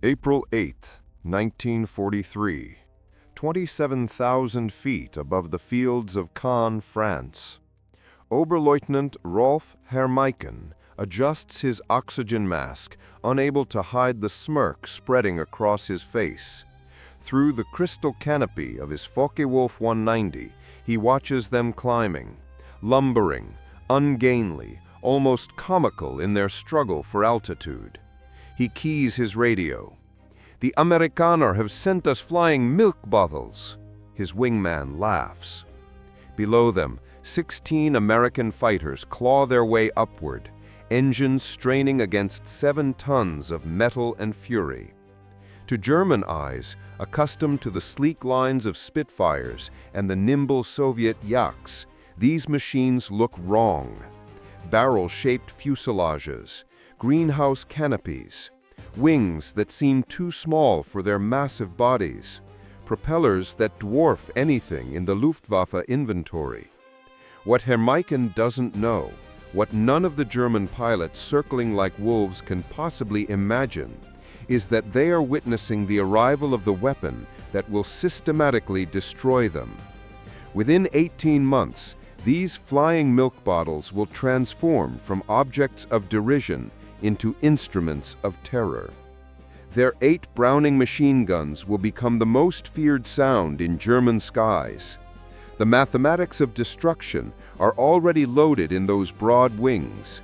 April 8, 1943, 27,000 feet above the fields of Caen, France. Oberleutnant Rolf Hermiken adjusts his oxygen mask, unable to hide the smirk spreading across his face. Through the crystal canopy of his Focke-Wulf 190, he watches them climbing, lumbering, ungainly, almost comical in their struggle for altitude. He keys his radio. "The Amerikaner have sent us flying milk bottles." His wingman laughs. Below them, 16 American fighters claw their way upward, engines straining against 7 tons of metal and fury. To German eyes, accustomed to the sleek lines of Spitfires and the nimble Soviet Yaks, these machines look wrong. Barrel-shaped fuselages, greenhouse canopies, wings that seem too small for their massive bodies, propellers that dwarf anything in the Luftwaffe inventory. What Hermiken doesn't know, what none of the German pilots circling like wolves can possibly imagine, is that they are witnessing the arrival of the weapon that will systematically destroy them. Within 18 months, these flying milk bottles will transform from objects of derision into instruments of terror. Their 8 Browning machine guns will become the most feared sound in German skies. The mathematics of destruction are already loaded in those broad wings.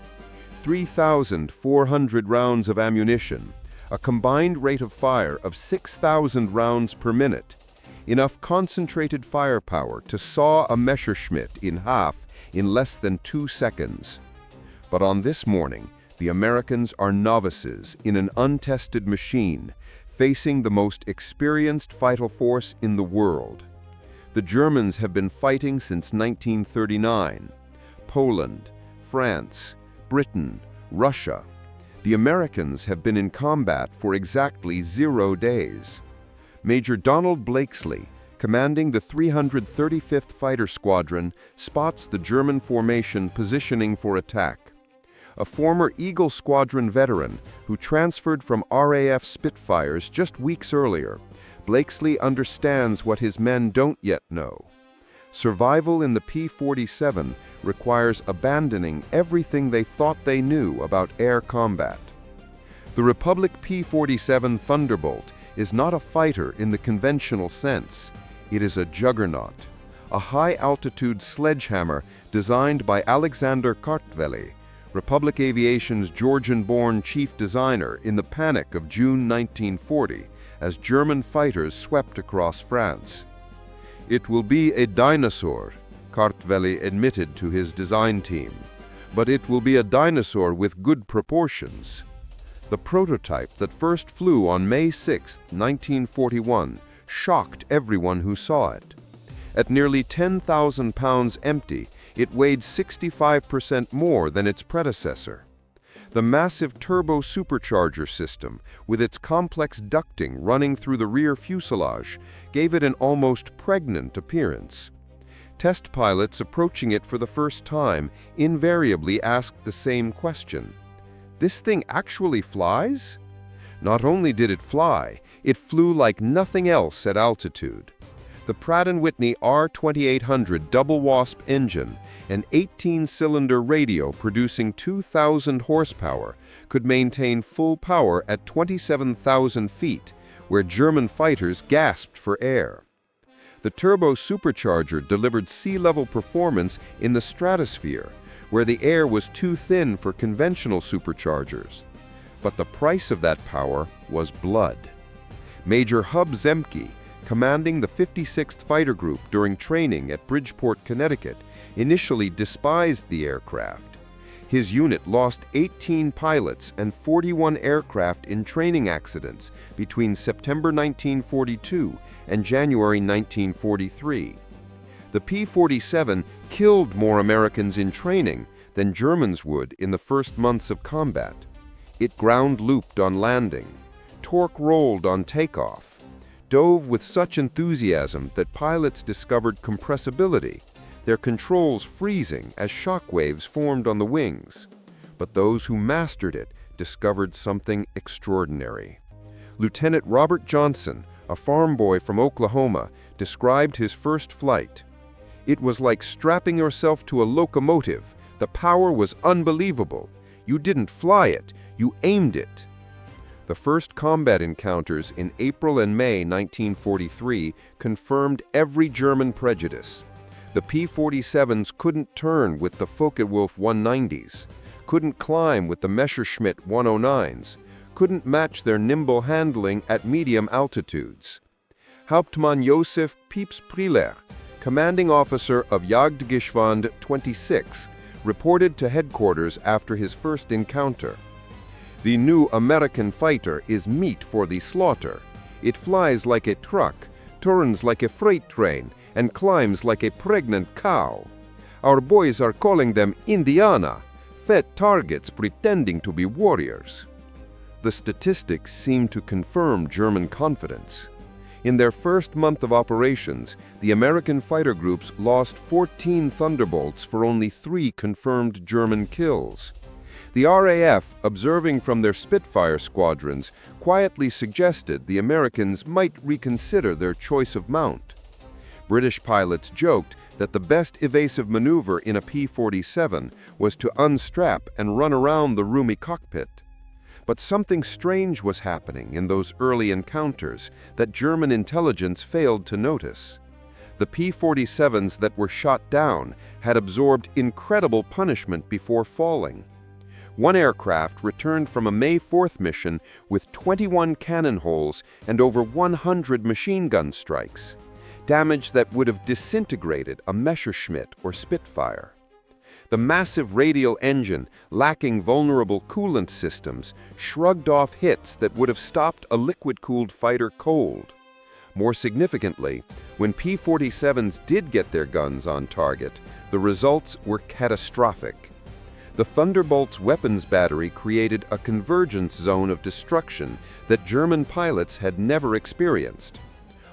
3,400 rounds of ammunition, a combined rate of fire of 6,000 rounds per minute, enough concentrated firepower to saw a Messerschmitt in half in less than 2 seconds. But on this morning, the Americans are novices in an untested machine, facing the most experienced fighter force in the world. The Germans have been fighting since 1939. Poland, France, Britain, Russia. The Americans have been in combat for exactly 0 days. Major Donald Blakesley, commanding the 335th Fighter Squadron, spots the German formation positioning for attack. A former Eagle Squadron veteran who transferred from RAF Spitfires just weeks earlier, Blakesley understands what his men don't yet know. Survival in the P-47 requires abandoning everything they thought they knew about air combat. The Republic P-47 Thunderbolt is not a fighter in the conventional sense. It is a juggernaut, a high-altitude sledgehammer designed by Alexander Kartveli, Republic Aviation's Georgian-born chief designer in the panic of June 1940, as German fighters swept across France. "It will be a dinosaur," Kartveli admitted to his design team, "but it will be a dinosaur with good proportions." The prototype that first flew on May 6, 1941, shocked everyone who saw it. At nearly 10,000 pounds empty, it weighed 65% more than its predecessor. The massive turbo supercharger system, with its complex ducting running through the rear fuselage, gave it an almost pregnant appearance. Test pilots approaching it for the first time invariably asked the same question: "This thing actually flies?" Not only did it fly, it flew like nothing else at altitude. The Pratt & Whitney R2800 double wasp engine, an 18-cylinder radio producing 2,000 horsepower, could maintain full power at 27,000 feet, where German fighters gasped for air. The turbo supercharger delivered sea-level performance in the stratosphere, where the air was too thin for conventional superchargers. But the price of that power was blood. Major Hub Zemke, commanding the 56th Fighter Group during training at Bridgeport, Connecticut, initially despised the aircraft. His unit lost 18 pilots and 41 aircraft in training accidents between September 1942 and January 1943. The P-47 killed more Americans in training than Germans would in the first months of combat. It ground-looped on landing, torque-rolled on takeoff, dove with such enthusiasm that pilots discovered compressibility, their controls freezing as shock waves formed on the wings. But those who mastered it discovered something extraordinary. Lieutenant Robert Johnson, a farm boy from Oklahoma, described his first flight. "It was like strapping yourself to a locomotive. The power was unbelievable. You didn't fly it, you aimed it." The first combat encounters in April and May 1943 confirmed every German prejudice. The P-47s couldn't turn with the Focke-Wulf 190s, couldn't climb with the Messerschmitt 109s, couldn't match their nimble handling at medium altitudes. Hauptmann Josef Pieps Priller, commanding officer of Jagdgeschwader 26, reported to headquarters after his first encounter. "The new American fighter is meat for the slaughter. It flies like a truck, turns like a freight train, and climbs like a pregnant cow. Our boys are calling them Indiana, fat targets pretending to be warriors." The statistics seem to confirm German confidence. In their first month of operations, the American fighter groups lost 14 Thunderbolts for only 3 confirmed German kills. The RAF, observing from their Spitfire squadrons, quietly suggested the Americans might reconsider their choice of mount. British pilots joked that the best evasive maneuver in a P-47 was to unstrap and run around the roomy cockpit. But something strange was happening in those early encounters that German intelligence failed to notice. The P-47s that were shot down had absorbed incredible punishment before falling. One aircraft returned from a May 4th mission with 21 cannon holes and over 100 machine gun strikes, damage that would have disintegrated a Messerschmitt or Spitfire. The massive radial engine, lacking vulnerable coolant systems, shrugged off hits that would have stopped a liquid-cooled fighter cold. More significantly, when P-47s did get their guns on target, the results were catastrophic. The Thunderbolt's weapons battery created a convergence zone of destruction that German pilots had never experienced.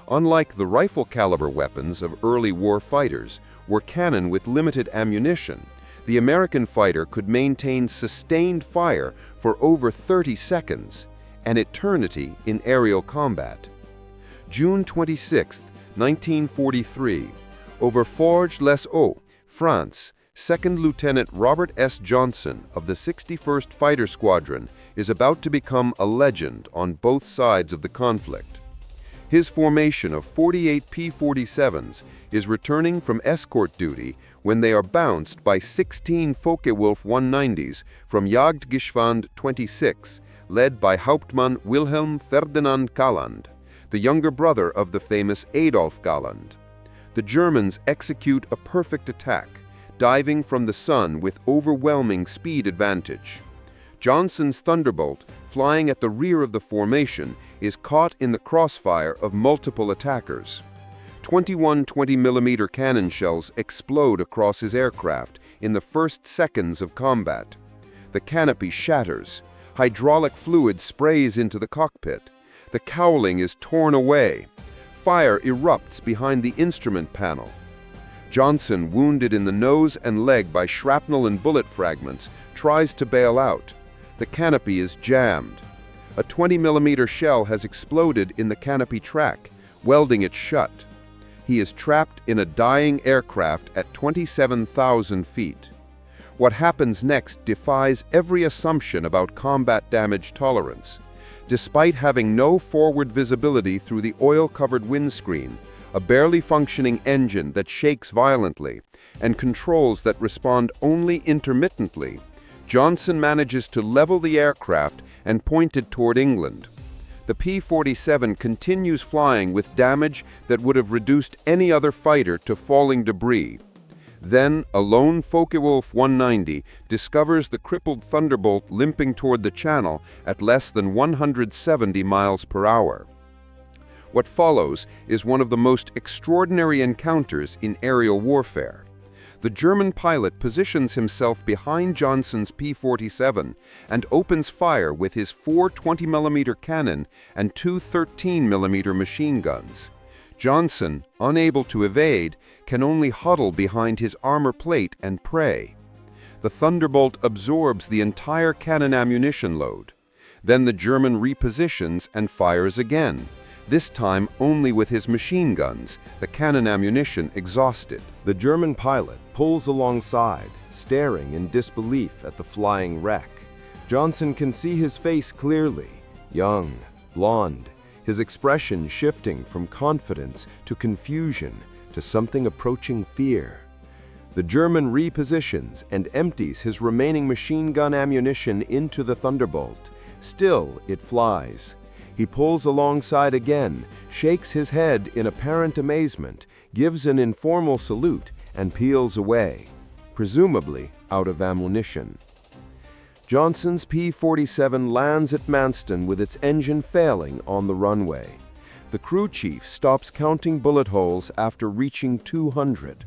Unlike the rifle-caliber weapons of early war fighters, or cannon with limited ammunition, the American fighter could maintain sustained fire for over 30 seconds, an eternity in aerial combat. June 26, 1943, over Forges-les-Eaux, France, 2nd Lieutenant Robert S. Johnson of the 61st Fighter Squadron is about to become a legend on both sides of the conflict. His formation of 48 P-47s is returning from escort duty when they are bounced by 16 Focke-Wulf 190s from Jagdgeschwader 26, led by Hauptmann Wilhelm Ferdinand Galland, the younger brother of the famous Adolf Galland. The Germans execute a perfect attack, diving from the sun with overwhelming speed advantage. Johnson's Thunderbolt, flying at the rear of the formation, is caught in the crossfire of multiple attackers. 21 20mm cannon shells explode across his aircraft in the first seconds of combat. The canopy shatters. Hydraulic fluid sprays into the cockpit. The cowling is torn away. Fire erupts behind the instrument panel. Johnson, wounded in the nose and leg by shrapnel and bullet fragments, tries to bail out. The canopy is jammed. A 20mm shell has exploded in the canopy track, welding it shut. He is trapped in a dying aircraft at 27,000 feet. What happens next defies every assumption about combat damage tolerance. Despite having no forward visibility through the oil-covered windscreen, a barely functioning engine that shakes violently, and controls that respond only intermittently, Johnson manages to level the aircraft and point it toward England. The P-47 continues flying with damage that would have reduced any other fighter to falling debris. Then, a lone Focke-Wulf 190 discovers the crippled Thunderbolt limping toward the channel at less than 170 miles per hour. What follows is one of the most extraordinary encounters in aerial warfare. The German pilot positions himself behind Johnson's P-47 and opens fire with his 4 20mm cannon and 2 13mm machine guns. Johnson, unable to evade, can only huddle behind his armor plate and pray. The Thunderbolt absorbs the entire cannon ammunition load. Then the German repositions and fires again, this time only with his machine guns, the cannon ammunition exhausted. The German pilot pulls alongside, staring in disbelief at the flying wreck. Johnson can see his face clearly, young, blonde, his expression shifting from confidence to confusion to something approaching fear. The German repositions and empties his remaining machine gun ammunition into the Thunderbolt. Still, it flies. He pulls alongside again, shakes his head in apparent amazement, gives an informal salute, and peels away, presumably out of ammunition. Johnson's P-47 lands at Manston with its engine failing on the runway. The crew chief stops counting bullet holes after reaching 200.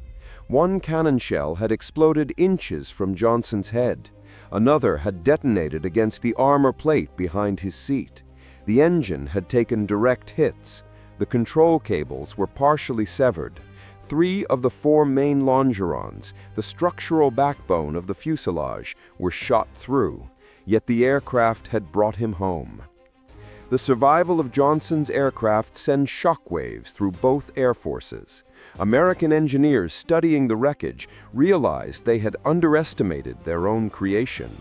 One cannon shell had exploded inches from Johnson's head. Another had detonated against the armor plate behind his seat. The engine had taken direct hits. The control cables were partially severed. 3 of the 4 main longerons, the structural backbone of the fuselage, were shot through, yet the aircraft had brought him home. The survival of Johnson's aircraft sends shockwaves through both air forces. American engineers studying the wreckage realized they had underestimated their own creation.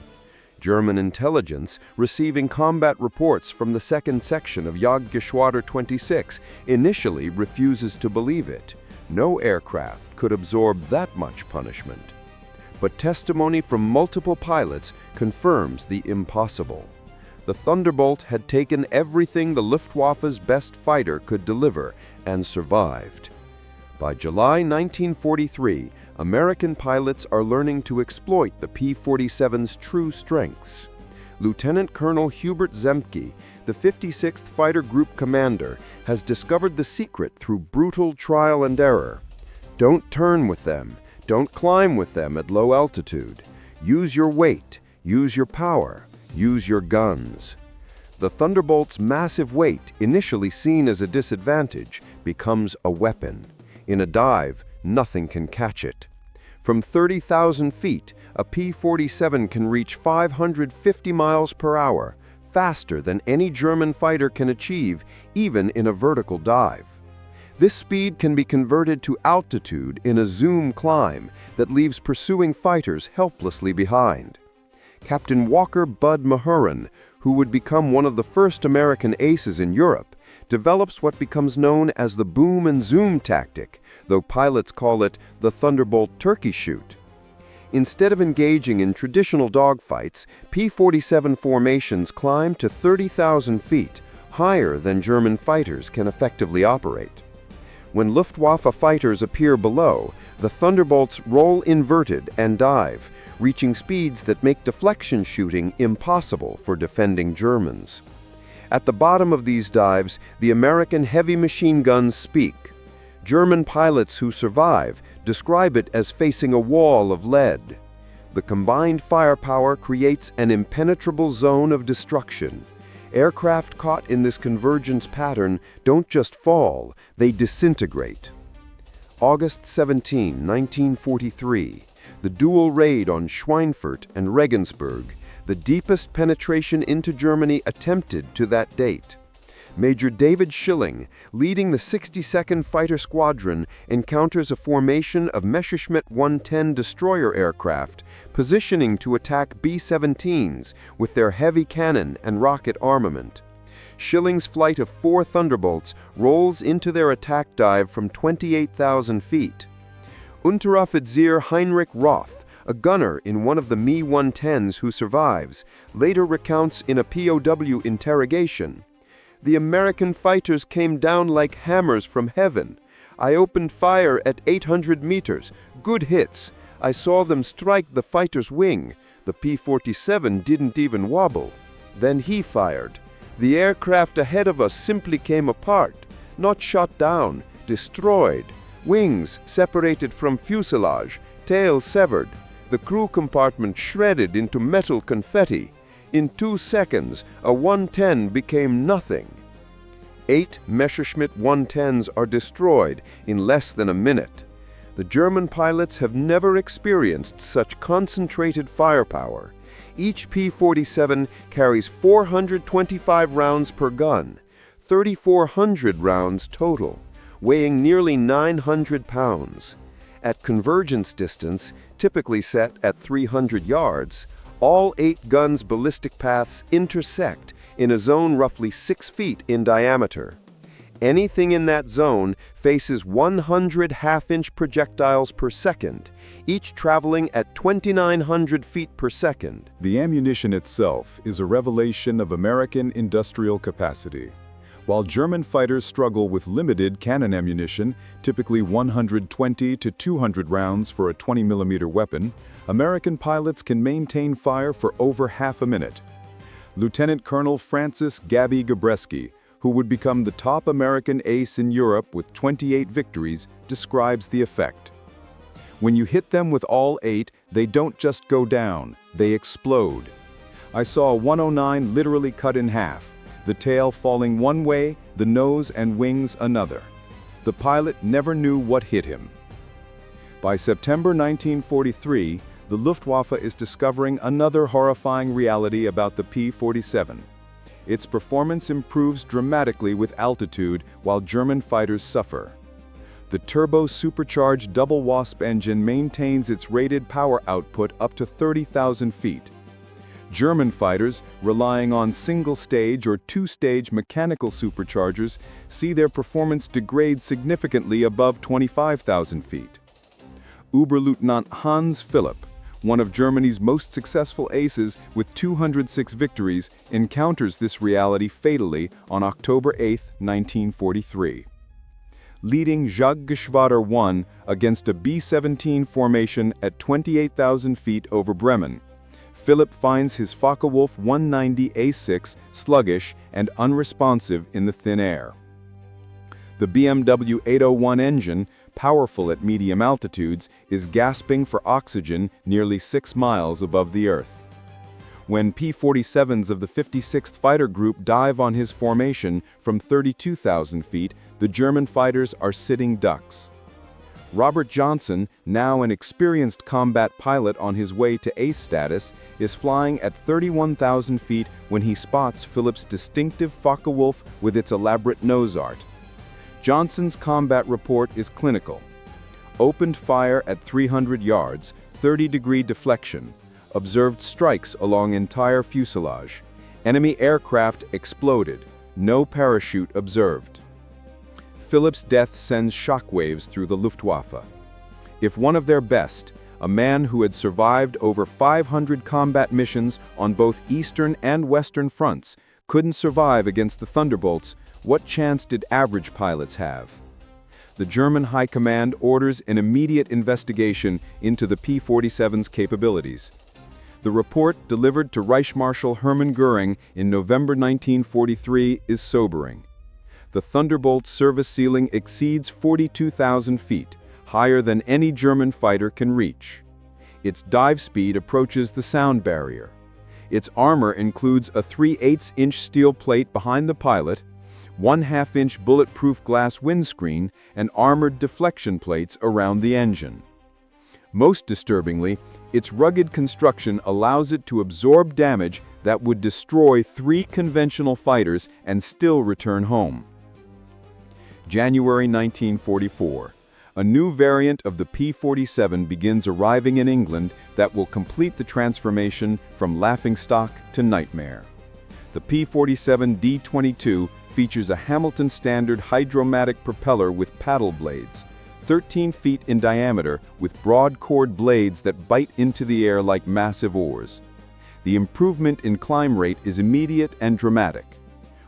German intelligence, receiving combat reports from the second section of Jagdgeschwader 26, initially refuses to believe it. No aircraft could absorb that much punishment. But testimony from multiple pilots confirms the impossible. The Thunderbolt had taken everything the Luftwaffe's best fighter could deliver and survived. By July 1943, American pilots are learning to exploit the P-47's true strengths. Lieutenant Colonel Hubert Zemke, the 56th Fighter Group commander, has discovered the secret through brutal trial and error. Don't turn with them. Don't climb with them at low altitude. Use your weight. Use your power. Use your guns. The Thunderbolt's massive weight, initially seen as a disadvantage, becomes a weapon. In a dive, nothing can catch it. From 30,000 feet, a P-47 can reach 550 miles per hour, faster than any German fighter can achieve, even in a vertical dive. This speed can be converted to altitude in a zoom climb that leaves pursuing fighters helplessly behind. Captain Walker Bud Mahurin, who would become one of the first American aces in Europe, develops what becomes known as the boom and zoom tactic, though pilots call it the Thunderbolt turkey shoot. Instead of engaging in traditional dogfights, P-47 formations climb to 30,000 feet, higher than German fighters can effectively operate. When Luftwaffe fighters appear below, the Thunderbolts roll inverted and dive, reaching speeds that make deflection shooting impossible for defending Germans. At the bottom of these dives, the American heavy machine guns speak. German pilots who survive describe it as facing a wall of lead. The combined firepower creates an impenetrable zone of destruction. Aircraft caught in this convergence pattern don't just fall, they disintegrate. August 17, 1943, the dual raid on Schweinfurt and Regensburg, the deepest penetration into Germany attempted to that date. Major David Schilling, leading the 62nd Fighter Squadron, encounters a formation of Messerschmitt 110 destroyer aircraft, positioning to attack B-17s with their heavy cannon and rocket armament. Schilling's flight of 4 Thunderbolts rolls into their attack dive from 28,000 feet. Unteroffizier Heinrich Roth, a gunner in one of the Me-110s who survives, later recounts in a POW interrogation, "The American fighters came down like hammers from heaven. I opened fire at 800 meters. Good hits. I saw them strike the fighter's wing. The P-47 didn't even wobble. Then he fired. The aircraft ahead of us simply came apart. Not shot down, destroyed. Wings separated from fuselage, tail severed. The crew compartment shredded into metal confetti. In 2 seconds, a 110 became nothing." 8 Messerschmitt 110s are destroyed in less than a minute. The German pilots have never experienced such concentrated firepower. Each P-47 carries 425 rounds per gun, 3,400 rounds total, weighing nearly 900 pounds. At convergence distance, typically set at 300 yards, all 8 guns' ballistic paths intersect in a zone roughly 6 feet in diameter. Anything in that zone faces 100 half-inch projectiles per second, each traveling at 2,900 feet per second. The ammunition itself is a revelation of American industrial capacity. While German fighters struggle with limited cannon ammunition, typically 120 to 200 rounds for a 20mm weapon, American pilots can maintain fire for over half a minute. Lieutenant Colonel Francis Gabby Gabreski, who would become the top American ace in Europe with 28 victories, describes the effect. When you hit them with all 8, they don't just go down, they explode. I saw a 109 literally cut in half, the tail falling one way, the nose and wings another. The pilot never knew what hit him. By September 1943, the Luftwaffe is discovering another horrifying reality about the P-47. Its performance improves dramatically with altitude while German fighters suffer. The turbo-supercharged double Wasp engine maintains its rated power output up to 30,000 feet. German fighters, relying on single-stage or two-stage mechanical superchargers, see their performance degrade significantly above 25,000 feet. Oberleutnant Hans Philipp, one of Germany's most successful aces with 206 victories, encounters this reality fatally on October 8, 1943. Leading Jagdgeschwader 1 against a B-17 formation at 28,000 feet over Bremen, Philipp finds his Focke-Wulf 190A6 sluggish and unresponsive in the thin air. The BMW 801 engine, powerful at medium altitudes, is gasping for oxygen nearly 6 miles above the Earth. When P-47s of the 56th Fighter Group dive on his formation from 32,000 feet, the German fighters are sitting ducks. Robert Johnson, now an experienced combat pilot on his way to ace status, is flying at 31,000 feet when he spots Philipp's distinctive Focke-Wulf with its elaborate nose art. Johnson's combat report is clinical. Opened fire at 300 yards, 30-degree deflection. Observed strikes along entire fuselage. Enemy aircraft exploded. No parachute observed. Philipp's death sends shockwaves through the Luftwaffe. If one of their best, a man who had survived over 500 combat missions on both Eastern and Western fronts, couldn't survive against the Thunderbolts, what chance did average pilots have? The German High Command orders an immediate investigation into the P-47's capabilities. The report, delivered to Reich Marshal Hermann Göring in November 1943, is sobering. The Thunderbolt's service ceiling exceeds 42,000 feet, higher than any German fighter can reach. Its dive speed approaches the sound barrier. Its armor includes a 3/8-inch steel plate behind the pilot, 1/2-inch bulletproof glass windscreen, and armored deflection plates around the engine. Most disturbingly, its rugged construction allows it to absorb damage that would destroy 3 conventional fighters and still return home. January 1944. A new variant of the P-47 begins arriving in England that will complete the transformation from laughingstock to nightmare. The P-47 D-22 features a Hamilton Standard hydromatic propeller with paddle blades, 13 feet in diameter with broad chord blades that bite into the air like massive oars. The improvement in climb rate is immediate and dramatic.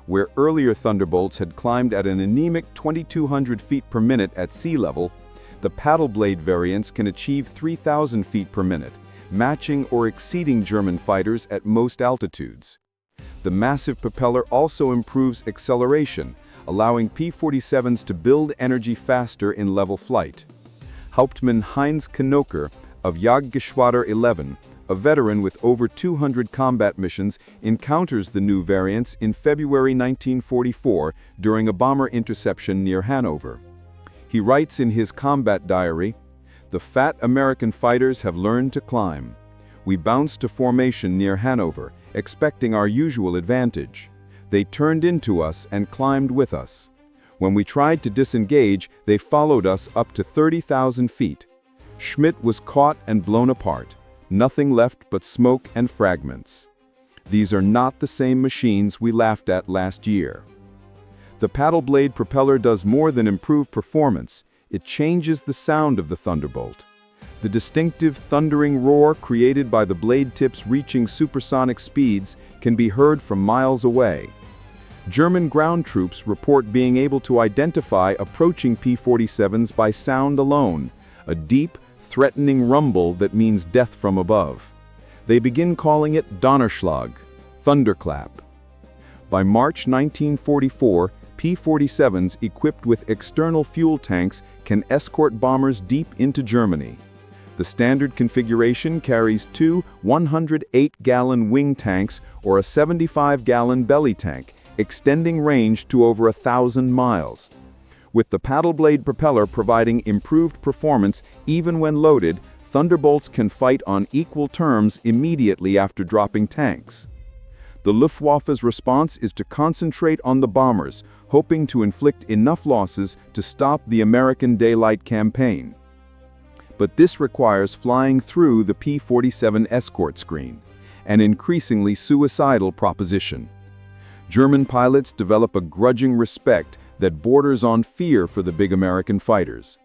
Where earlier Thunderbolts had climbed at an anemic 2,200 feet per minute at sea level, the paddle blade variants can achieve 3,000 feet per minute, matching or exceeding German fighters at most altitudes. The massive propeller also improves acceleration, allowing P-47s to build energy faster in level flight. Hauptmann Heinz Knoker of Jagdgeschwader 11, a veteran with over 200 combat missions, encounters the new variants in February 1944 during a bomber interception near Hanover. He writes in his combat diary, "The fat American fighters have learned to climb. We bounced to formation near Hanover, expecting our usual advantage. They turned into us and climbed with us. When we tried to disengage, they followed us up to 30,000 feet. Schmidt was caught and blown apart. Nothing left but smoke and fragments. These are not the same machines we laughed at last year. The paddle blade propeller does more than improve performance. It changes the sound of the Thunderbolt. The distinctive thundering roar created by the blade tips reaching supersonic speeds can be heard from miles away. German ground troops report being able to identify approaching P-47s by sound alone, a deep, threatening rumble that means death from above. They begin calling it Donnerschlag, thunderclap. By March 1944, P-47s equipped with external fuel tanks can escort bombers deep into Germany. The standard configuration carries two 108-gallon wing tanks or a 75-gallon belly tank, extending range to over 1,000 miles. With the paddle blade propeller providing improved performance even when loaded, Thunderbolts can fight on equal terms immediately after dropping tanks. The Luftwaffe's response is to concentrate on the bombers, hoping to inflict enough losses to stop the American daylight campaign. But this requires flying through the P-47 escort screen, an increasingly suicidal proposition. German pilots develop a grudging respect that borders on fear for the big American fighters.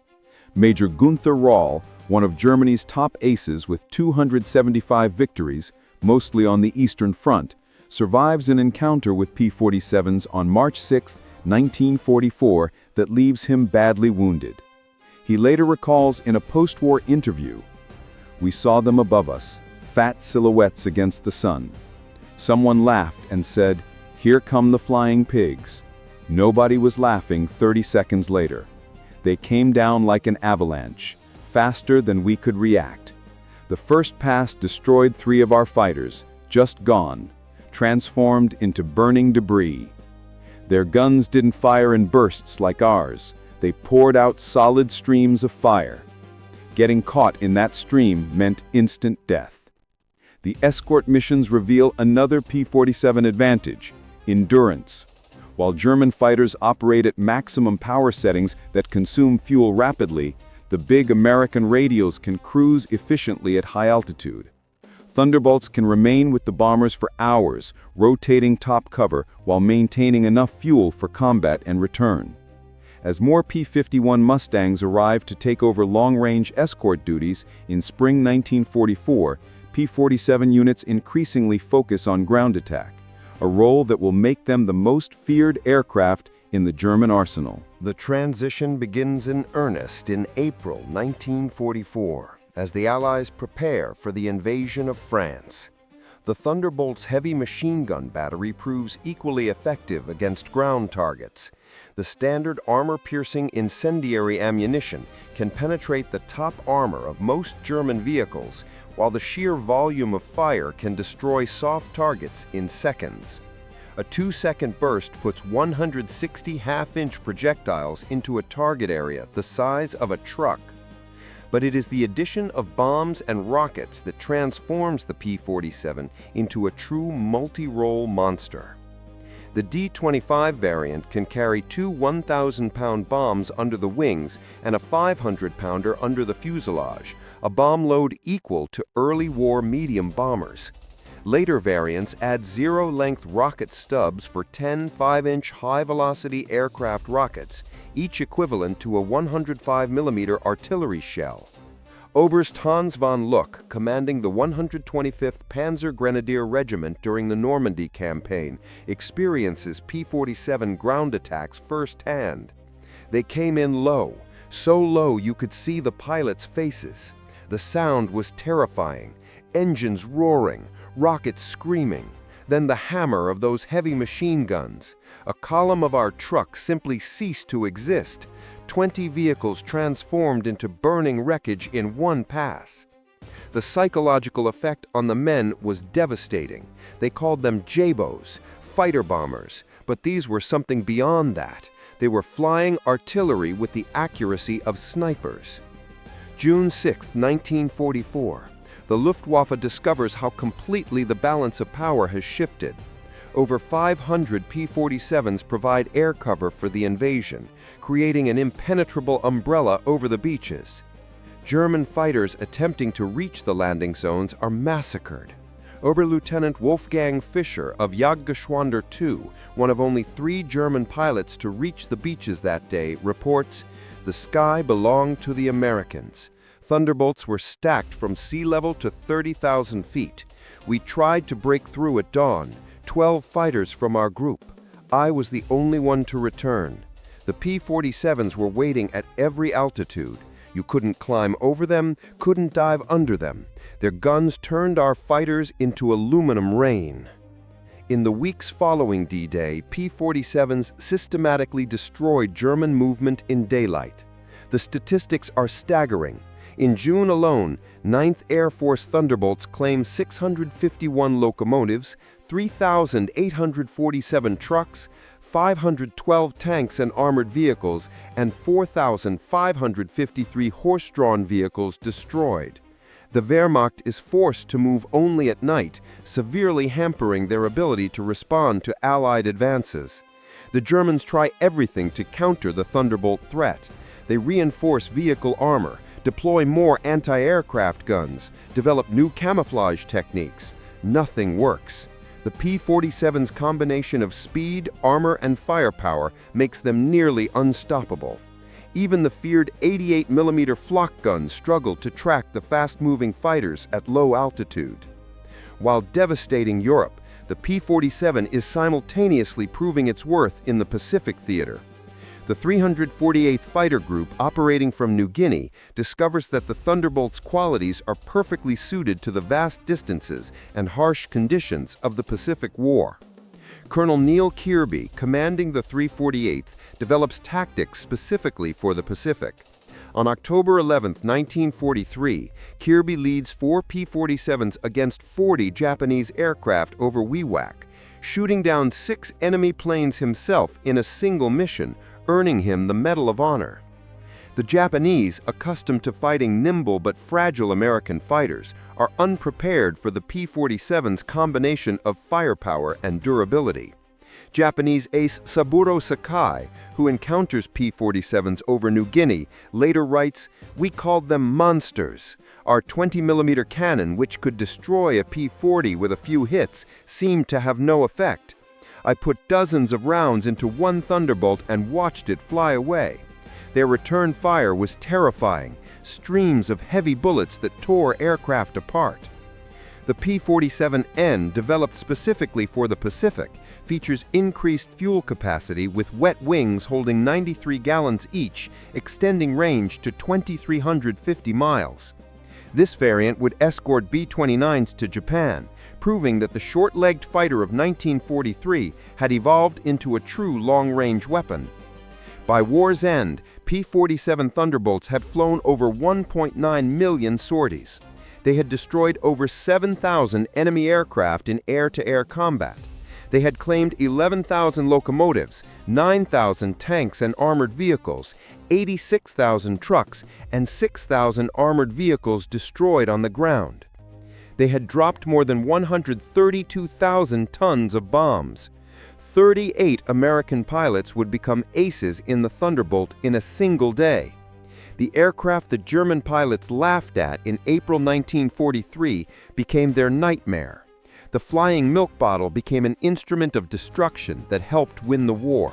Major Gunther Rahl, one of Germany's top aces with 275 victories, mostly on the Eastern Front, survives an encounter with P-47s on March 6, 1944 that leaves him badly wounded. He later recalls in a post-war interview, "We saw them above us, fat silhouettes against the sun. Someone laughed and said, 'Here come the flying pigs.' Nobody was laughing 30 seconds later. They came down like an avalanche, faster than we could react. The first pass destroyed 3 of our fighters, just gone, transformed into burning debris. Their guns didn't fire in bursts like ours. They poured out solid streams of fire. Getting caught in that stream meant instant death." The escort missions reveal another P-47 advantage: endurance. While German fighters operate at maximum power settings that consume fuel rapidly, the big American radials can cruise efficiently at high altitude. Thunderbolts can remain with the bombers for hours, rotating top cover while maintaining enough fuel for combat and return. As more P-51 Mustangs arrive to take over long-range escort duties in spring 1944, P-47 units increasingly focus on ground attack, a role that will make them the most feared aircraft in the German arsenal. The transition begins in earnest in April 1944, as the Allies prepare for the invasion of France. The Thunderbolt's heavy machine gun battery proves equally effective against ground targets. The standard armor-piercing incendiary ammunition can penetrate the top armor of most German vehicles, while the sheer volume of fire can destroy soft targets in seconds. A 2-second burst puts 160 half-inch projectiles into a target area the size of a truck. But it is the addition of bombs and rockets that transforms the P-47 into a true multi-role monster. The D-25 variant can carry 2 1,000-pound bombs under the wings and a 500-pounder under the fuselage, a bomb load equal to early war medium bombers. Later variants add zero-length rocket stubs for 10 5-inch high-velocity aircraft rockets, each equivalent to a 105mm artillery shell. Oberst Hans von Luck, commanding the 125th Panzer Grenadier Regiment during the Normandy campaign, experiences P-47 ground attacks firsthand. They came in low, so low you could see the pilots' faces. The sound was terrifying, engines roaring, rockets screaming, then the hammer of those heavy machine guns. A column of our trucks simply ceased to exist. 20 vehicles transformed into burning wreckage in one pass. The psychological effect on the men was devastating. They called them Jabos, fighter bombers, but these were something beyond that. They were flying artillery with the accuracy of snipers. June 6, 1944. the Luftwaffe discovers how completely the balance of power has shifted. Over 500 P-47s provide air cover for the invasion, creating an impenetrable umbrella over the beaches. German fighters attempting to reach the landing zones are massacred. Oberlieutenant Wolfgang Fischer of Jagdgeschwader II, one of only 3 German pilots to reach the beaches that day, reports, "The sky belonged to the Americans. Thunderbolts were stacked from sea level to 30,000 feet. We tried to break through at dawn, 12 fighters from our group. I was the only one to return. The P-47s were waiting at every altitude. You couldn't climb over them, couldn't dive under them. Their guns turned our fighters into aluminum rain." In the weeks following D-Day, P-47s systematically destroyed German movement in daylight. The statistics are staggering. In June alone, 9th Air Force Thunderbolts claimed 651 locomotives, 3,847 trucks, 512 tanks and armored vehicles, and 4,553 horse-drawn vehicles destroyed. The Wehrmacht is forced to move only at night, severely hampering their ability to respond to Allied advances. The Germans try everything to counter the Thunderbolt threat. They reinforce vehicle armor, deploy more anti-aircraft guns, develop new camouflage techniques. Nothing works. The P-47's combination of speed, armor, and firepower makes them nearly unstoppable. Even the feared 88mm flak guns struggle to track the fast-moving fighters at low altitude. While devastating Europe, the P-47 is simultaneously proving its worth in the Pacific theater. The 348th Fighter Group, operating from New Guinea, discovers that the Thunderbolt's qualities are perfectly suited to the vast distances and harsh conditions of the Pacific War. Colonel Neil Kirby, commanding the 348th, develops tactics specifically for the Pacific. On October 11, 1943, Kirby leads 4 P-47s against 40 Japanese aircraft over WWII, shooting down 6 enemy planes himself in a single mission, earning him the Medal of Honor. The Japanese, accustomed to fighting nimble but fragile American fighters, are unprepared for the P-47's combination of firepower and durability. Japanese ace Saburo Sakai, who encounters P-47s over New Guinea, later writes, "We called them monsters. Our 20mm cannon, which could destroy a P-40 with a few hits, seemed to have no effect. I put dozens of rounds into one Thunderbolt and watched it fly away. Their return fire was terrifying, streams of heavy bullets that tore aircraft apart." The P-47N, developed specifically for the Pacific, features increased fuel capacity with wet wings holding 93 gallons each, extending range to 2,350 miles. This variant would escort B-29s to Japan, proving that the short-legged fighter of 1943 had evolved into a true long-range weapon. By war's end, P-47 Thunderbolts had flown over 1.9 million sorties. They had destroyed over 7,000 enemy aircraft in air-to-air combat. They had claimed 11,000 locomotives, 9,000 tanks and armored vehicles, 86,000 trucks, and 6,000 armored vehicles destroyed on the ground. They had dropped more than 132,000 tons of bombs. 38 American pilots would become aces in the Thunderbolt in a single day. The aircraft the German pilots laughed at in April 1943 became their nightmare. The flying milk bottle became an instrument of destruction that helped win the war.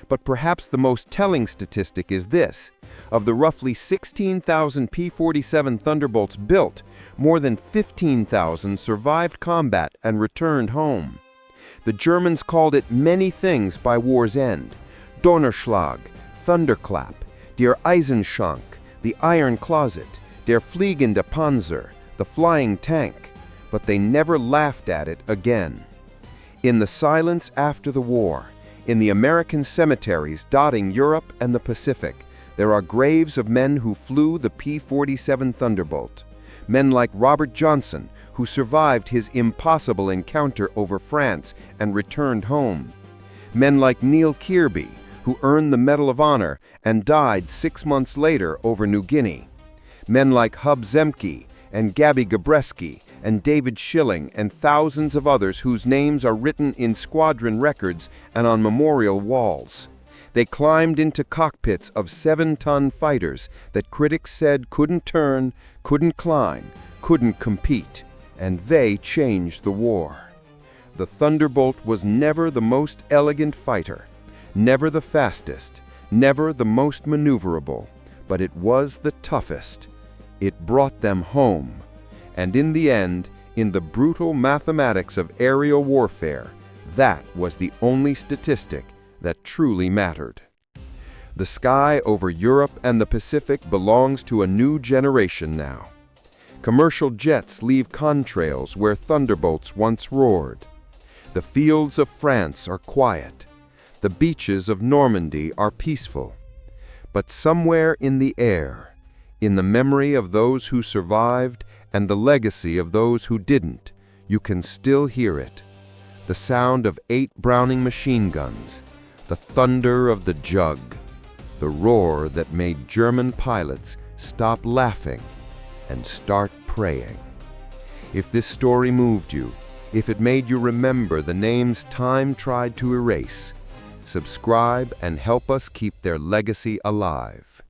But perhaps the most telling statistic is this: of the roughly 16,000 P-47 Thunderbolts built, more than 15,000 survived combat and returned home. The Germans called it many things by war's end: Donnerschlag, Thunderclap, der Eisenschank, the Iron Closet, der Fliegende Panzer, the Flying Tank, but they never laughed at it again. In the silence after the war, in the American cemeteries dotting Europe and the Pacific, there are graves of men who flew the P-47 Thunderbolt. Men like Robert Johnson, who survived his impossible encounter over France and returned home. Men like Neil Kirby, who earned the Medal of Honor and died 6 months later over New Guinea. Men like Hub Zemke, and Gabby Gabreski, and David Schilling, and thousands of others whose names are written in squadron records and on memorial walls. They climbed into cockpits of 7-ton fighters that critics said couldn't turn, couldn't climb, couldn't compete, and they changed the war. The Thunderbolt was never the most elegant fighter, never the fastest, never the most maneuverable, but it was the toughest. It brought them home. And in the end, in the brutal mathematics of aerial warfare, that was the only statistic that truly mattered. The sky over Europe and the Pacific belongs to a new generation now. Commercial jets leave contrails where thunderbolts once roared. The fields of France are quiet. The beaches of Normandy are peaceful. But somewhere in the air, in the memory of those who survived and the legacy of those who didn't, you can still hear it. The sound of 8 Browning machine guns, the thunder of the jug, the roar that made German pilots stop laughing and start praying. If this story moved you, if it made you remember the names time tried to erase, subscribe and help us keep their legacy alive.